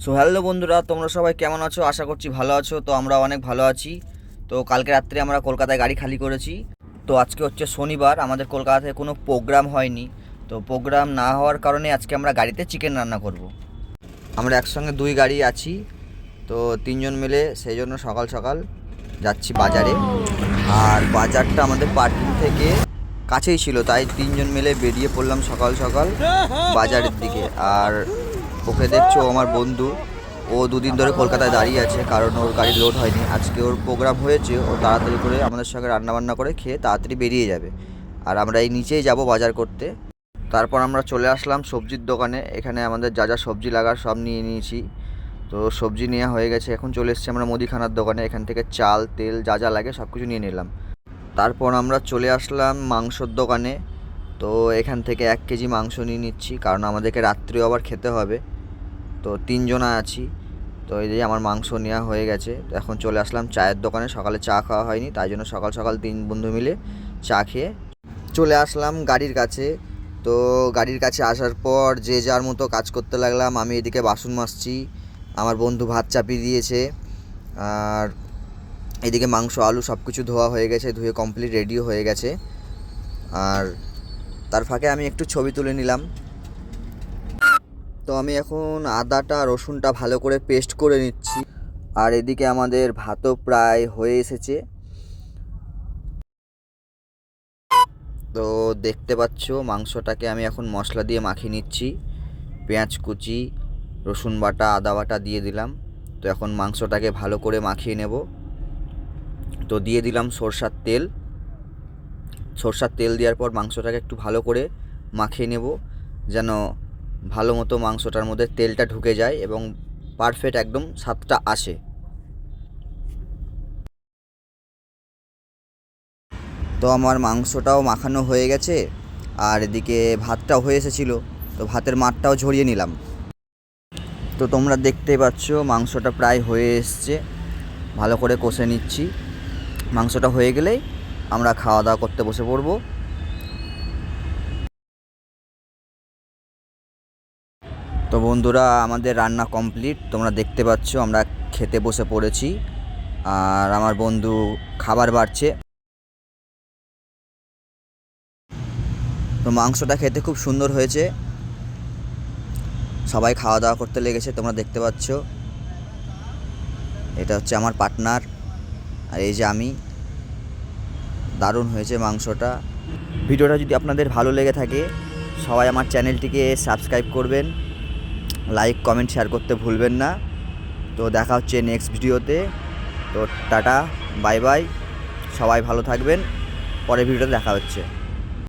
So hello বন্ধুরা, তোমরা সবাই কেমন আছো? আশা করছি ভালো আছো। তো আমরা অনেক ভালো আছি। তো কালকে রাত্রে আমরা কলকাতায় গাড়ি খালি করেছি। তো আজকে হচ্ছে শনিবার, আমাদের কলকাতায় কোনো প্রোগ্রাম হয়নি। তো প্রোগ্রাম না হওয়ার কারণে আজকে আমরা গাড়িতে চিকেন রান্না করব। আমরা একসঙ্গে দুই গাড়ি আছি, তো তিনজন মিলে সেই জন্য সকাল সকাল যাচ্ছি বাজারে। আর বাজারটা আমাদের পার্কিং থেকে কাছেই ছিল, তাই তিনজন মিলে বেরিয়ে পড়লাম সকাল সকাল বাজারের দিকে। আর ওকে দেখছো, আমার বন্ধু, ও দুদিন ধরে কলকাতায় দাঁড়িয়ে আছে, কারণ ওর গাড়ি লোড হয়নি। আজকে ওর প্রোগ্রাম হয়েছে, ও তাড়াতাড়ি করে আমাদের সঙ্গে রান্নাবান্না করে খেয়ে তাড়াতাড়ি বেরিয়ে যাবে। আর আমরা এই নিচেই যাব বাজার করতে। তারপর আমরা চলে আসলাম সবজির দোকানে। এখানে আমাদের যা যা সবজি লাগার সব নিয়ে নিয়েছি। তো সবজি নেওয়া হয়ে গেছে। এখন চলে এসেছি আমরা মুদিখানার দোকানে। এখান থেকে চাল, তেল যা যা লাগে সব কিছু নিয়ে নিলাম। তারপর আমরা চলে আসলাম মাংসর দোকানে। তো এখান থেকে 1 কেজি মাংস নিয়ে নিচ্ছি, কারণ আমাদেরকে রাত্রেও আবার খেতে হবে। তো তিনজনা আছি। তো এই যে আমার মাংস নেওয়া হয়ে গেছে। তো এখন চলে আসলাম চায়ের দোকানে। সকালে চা খাওয়া হয়নি, তাই জন্য সকাল সকাল 3 বন্ধু মিলে চা খেয়ে চলে আসলাম গাড়ির কাছে। তো গাড়ির কাছে আসার পর যে যার মতো কাজ করতে লাগলাম। আমি এদিকে বাসন মাজছি, আমার বন্ধু ভাত চাপিয়ে দিয়েছে, আর এদিকে মাংস আলু সব কিছু ধোয়া হয়ে গেছে, ধুয়ে কমপ্লিট রেডিও হয়ে গেছে। আর তার ফাঁকে আমি একটু ছবি তুলে নিলাম। তো আমি এখন আদাটা রসুনটা ভালো করে পেস্ট করে নিচ্ছি। আর এদিকে আমাদের ভাতও প্রায় হয়ে এসেছে। তো দেখতে পাচ্ছ, মাংসটাকে আমি এখন মশলা দিয়ে মাখিয়ে নিচ্ছি। পেঁয়াজ কুচি, রসুন বাটা, আদা বাটা দিয়ে দিলাম। তো এখন মাংসটাকে ভালো করে মাখিয়ে নেব। তো দিয়ে দিলাম সরষার তেল। সরষার তেল দেওয়ার পর মাংসটাকে একটু ভালো করে মাখিয়ে নেব, যেন ভালো মতো মাংসটার মধ্যে তেলটা ঢুকে যায় এবং পারফেক্ট একদম স্বাদটা আসে। তো আমার মাংসটাও মাখানো হয়ে গেছে, আর এদিকে ভাতটাও হয়ে এসেছিলো। তো ভাতের মাঠটাও ঝরিয়ে নিলাম। তো তোমরা দেখতেই পাচ্ছ মাংসটা প্রায় হয়ে এসছে। ভালো করে কষে নিচ্ছি। মাংসটা হয়ে গেলেই আমরা খাওয়া দাওয়া করতে বসে পড়বো। তো বন্ধুরা, আমাদের রান্না কমপ্লিট, তোমরা দেখতে পাচ্ছ আমরা খেতে বসে পড়েছি। আর আমার বন্ধু খাবার বাড়ছে। তো মাংসটা খেতে খুব সুন্দর হয়েছে। সবাই খাওয়া দাওয়া করতে লেগেছে, তোমরা দেখতে পাচ্ছ। এটা হচ্ছে আমার পার্টনার, আর এই যে আমি। দারুণ হয়েছে মাংসটা। ভিডিওটা যদি আপনাদের ভালো লেগে থাকে, সবাই আমার চ্যানেলটিকে সাবস্ক্রাইব করবেন, লাইক কমেন্ট শেয়ার করতে ভুলবেন না। তো দেখা হচ্ছে নেক্সট ভিডিওতে। তো টাটা, বাই বাই, সবাই ভালো থাকবেন। পরের ভিডিওতে দেখা হচ্ছে।